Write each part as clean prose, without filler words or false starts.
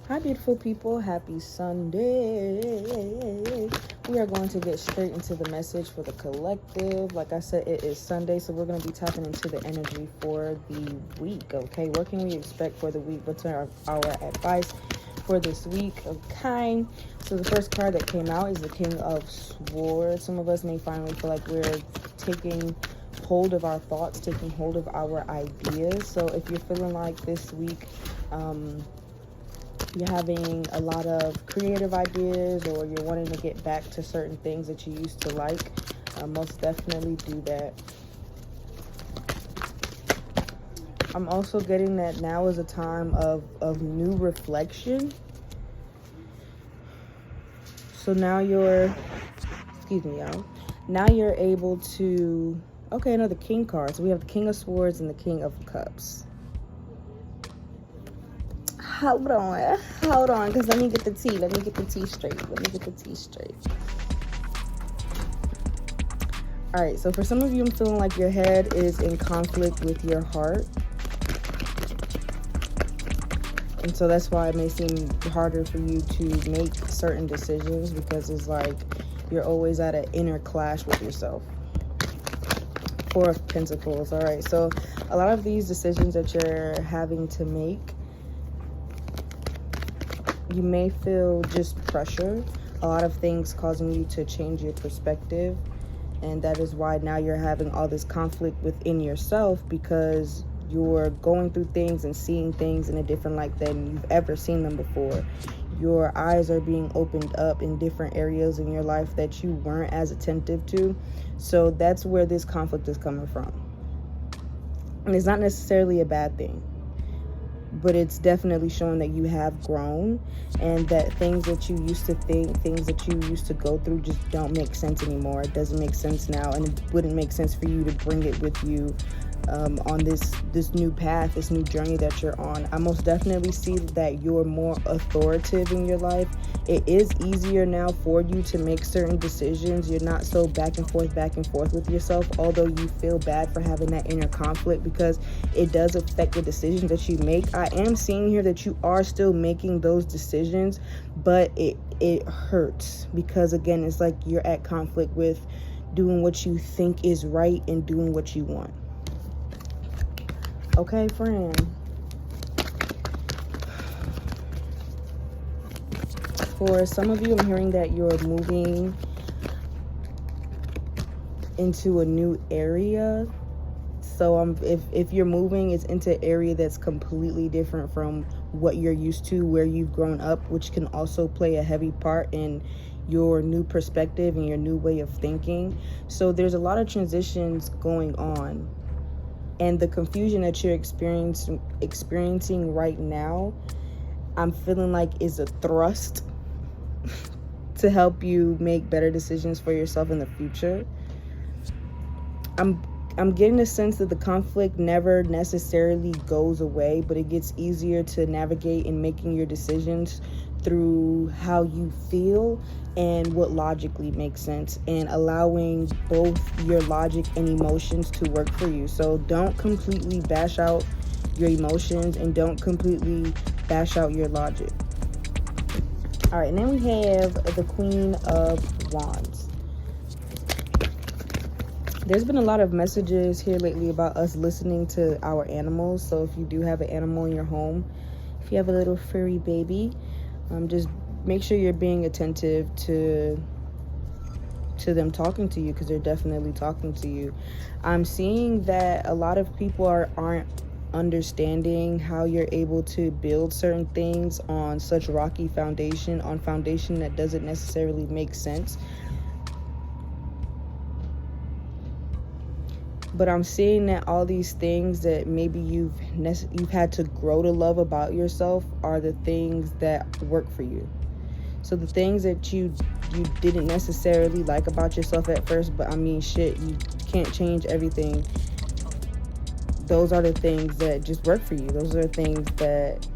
Hi, beautiful people. Happy Sunday. We are going to get straight into the message for the collective. Like I said, it is Sunday, so we're going to be tapping into the energy for the week, okay? What can we expect for the week? What's our advice for this week? Okay. So the first card that came out is the King of Swords. Some of us may finally feel like we're taking hold of our thoughts, taking hold of our ideas. So if you're feeling like this week, you're having a lot of creative ideas, or you're wanting to get back to certain things that you used to like, most definitely do that. I'm also getting that now is a time of new reflection. So now you're, excuse me, y'all. Now you're able to, okay, another King card. So we have the King of Swords and the King of Cups. Hold on, because let me get the tea. Let me get the tea straight. All right, so for some of you, I'm feeling like your head is in conflict with your heart. And so that's why it may seem harder for you to make certain decisions, because it's like you're always at an inner clash with yourself. Four of Pentacles. All right, so a lot of these decisions that you're having to make, you may feel just pressure, a lot of things causing you to change your perspective. And that is why now you're having all this conflict within yourself, because you're going through things and seeing things in a different light than you've ever seen them before. Your eyes are being opened up in different areas in your life that you weren't as attentive to. So that's where this conflict is coming from. And it's not necessarily a bad thing, but it's definitely showing that you have grown, and that things that you used to think, things that you used to go through just don't make sense anymore. It doesn't make sense now, and it wouldn't make sense for you to bring it with you on this new path, this new journey that you're on. I most definitely see that you're more authoritative in your life. It is easier now for you to make certain decisions. You're not so back and forth with yourself, although you feel bad for having that inner conflict, because it does affect the decisions that you make. I am seeing here that you are still making those decisions, but it hurts, because again, it's like you're at conflict with doing what you think is right and doing what you want. Okay, friend. For some of you, I'm hearing that you're moving into a new area. So if you're moving, it's into an area that's completely different from what you're used to, where you've grown up, which can also play a heavy part in your new perspective and your new way of thinking. So there's a lot of transitions going on. And the confusion that you're experiencing right now, I'm feeling like is a thrust to help you make better decisions for yourself in the future. I'm getting a sense that the conflict never necessarily goes away, but it gets easier to navigate in making your decisions through how you feel and what logically makes sense, and allowing both your logic and emotions to work for you. So don't completely bash out your emotions, and don't completely bash out your logic. All right, and then we have the Queen of Wands. There's been a lot of messages here lately about us listening to our animals. So if you do have an animal in your home, if you have a little furry baby, just make sure you're being attentive to them talking to you, because they're definitely talking to you. I'm seeing that a lot of people aren't understanding how you're able to build certain things on such rocky foundation, on foundation that doesn't necessarily make sense. But I'm seeing that all these things that maybe you've had to grow to love about yourself are the things that work for you. So the things that you didn't necessarily like about yourself at first, but I mean, shit, you can't change everything. Those are the things that just work for you. Those are the things that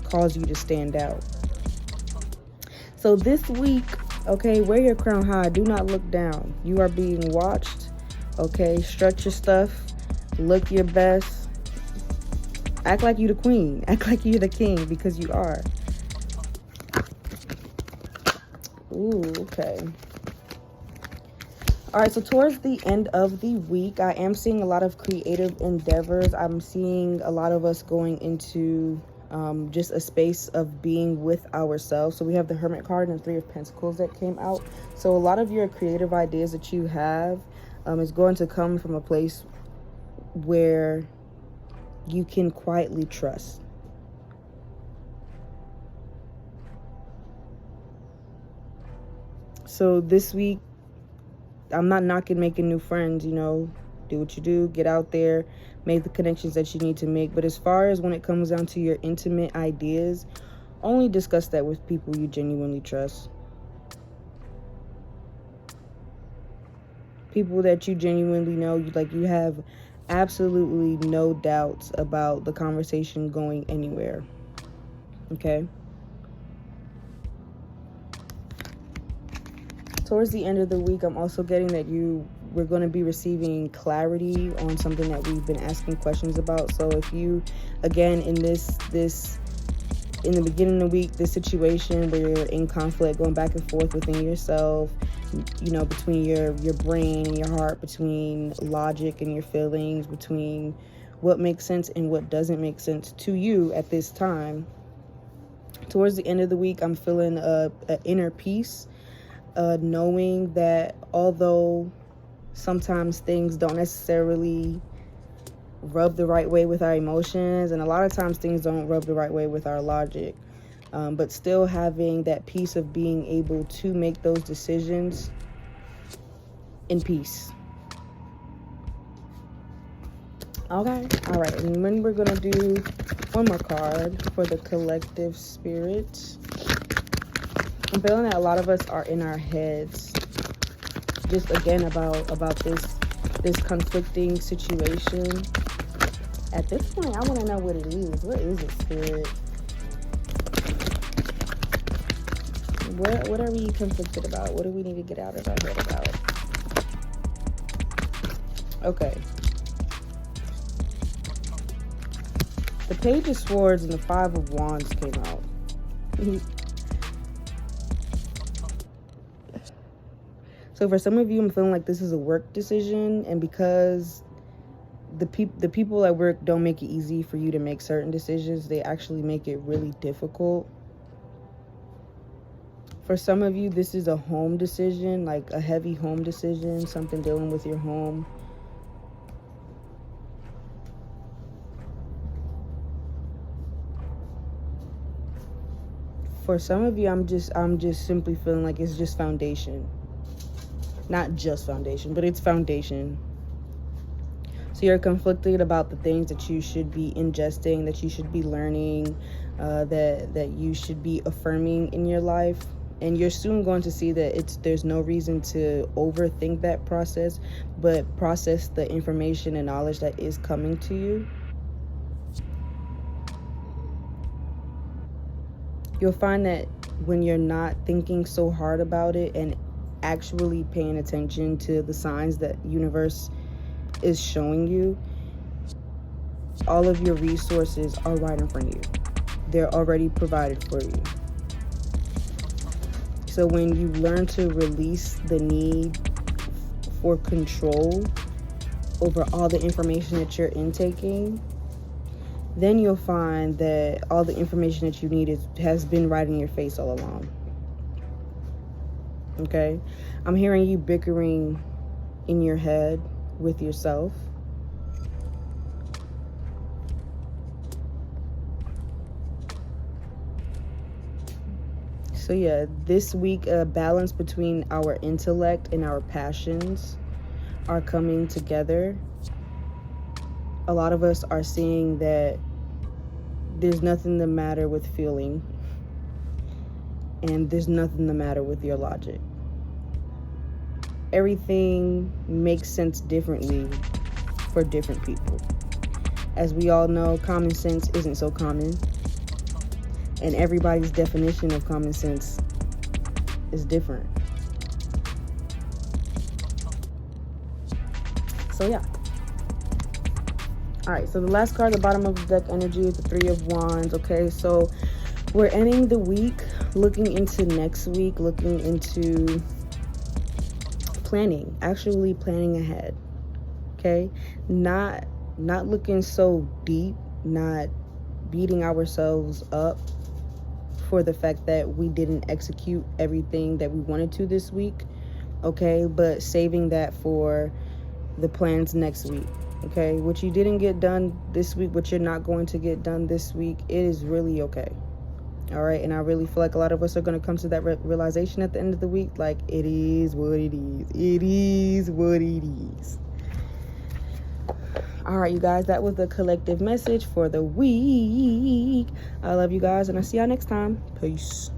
cause you to stand out. So this week, okay, wear your crown high. Do not look down. You are being watched. Okay, stretch your stuff, look your best, act like you the queen, act like you the king, because you are. Ooh, okay. All right, so towards the end of the week, I am seeing a lot of creative endeavors. I'm seeing a lot of us going into just a space of being with ourselves. So we have the Hermit card and the Three of Pentacles that came out. So a lot of your creative ideas that you have is going to come from a place where you can quietly trust. So this week, I'm not knocking making new friends, you know, do what you do, get out there, make the connections that you need to make. But as far as when it comes down to your intimate ideas, only discuss that with people you genuinely trust. People that you genuinely know, you have absolutely no doubts about the conversation going anywhere. Okay? Towards the end of the week, I'm also getting that we're going to be receiving clarity on something that we've been asking questions about. So if you, again, in in the beginning of the week, this situation where you're in conflict, going back and forth within yourself, you know, between your brain and your heart, between logic and your feelings, between what makes sense and what doesn't make sense to you at this time. Towards the end of the week, I'm feeling an inner peace. Knowing that although sometimes things don't necessarily rub the right way with our emotions, and a lot of times things don't rub the right way with our logic, but still having that peace of being able to make those decisions in peace. Okay, all right, and then we're gonna do one more card for the collective spirit. I'm feeling that a lot of us are in our heads, just again about this conflicting situation. At this point, I want to know what it is. What is it, Spirit? What are we conflicted about? What do we need to get out of our head about? Okay. The Page of Swords and the Five of Wands came out. So for some of you, I'm feeling like this is a work decision, and because the people at work don't make it easy for you to make certain decisions, they actually make it really difficult. For some of you, this is a home decision, like a heavy home decision, something dealing with your home. For some of you, I'm just simply feeling like it's just foundation. Not just foundation, but it's foundation. So you're conflicted about the things that you should be ingesting, that you should be learning, that you should be affirming in your life. And you're soon going to see that there's no reason to overthink that process, but process the information and knowledge that is coming to you. You'll find that when you're not thinking so hard about it and actually paying attention to the signs that universe is showing you, all of your resources are right in front of you. They're already provided for you. So when you learn to release the need for control over all the information that you're intaking, then you'll find that all the information that you need has been right in your face all along. Okay? I'm hearing you bickering in your head with yourself. So yeah, this week, a balance between our intellect and our passions are coming together. A lot of us are seeing that there's nothing the matter with feeling, and there's nothing the matter with your logic. Everything makes sense differently for different people. As we all know, common sense isn't so common, and everybody's definition of common sense is different. So yeah. All right, so the last card at the bottom of the deck energy is the Three of Wands. Okay, so we're ending the week, looking into next week, looking into planning, actually planning ahead. Okay, not looking so deep, not beating ourselves up for the fact that we didn't execute everything that we wanted to this week. Okay, but saving that for the plans next week. Okay, what you didn't get done this week, what you're not going to get done this week, it is really okay. All right, and I really feel like a lot of us are going to come to that realization at the end of the week, like, it is what it is. It is what it is. All right, you guys, that was the collective message for the week. I love you guys, and I'll see y'all next time. Peace.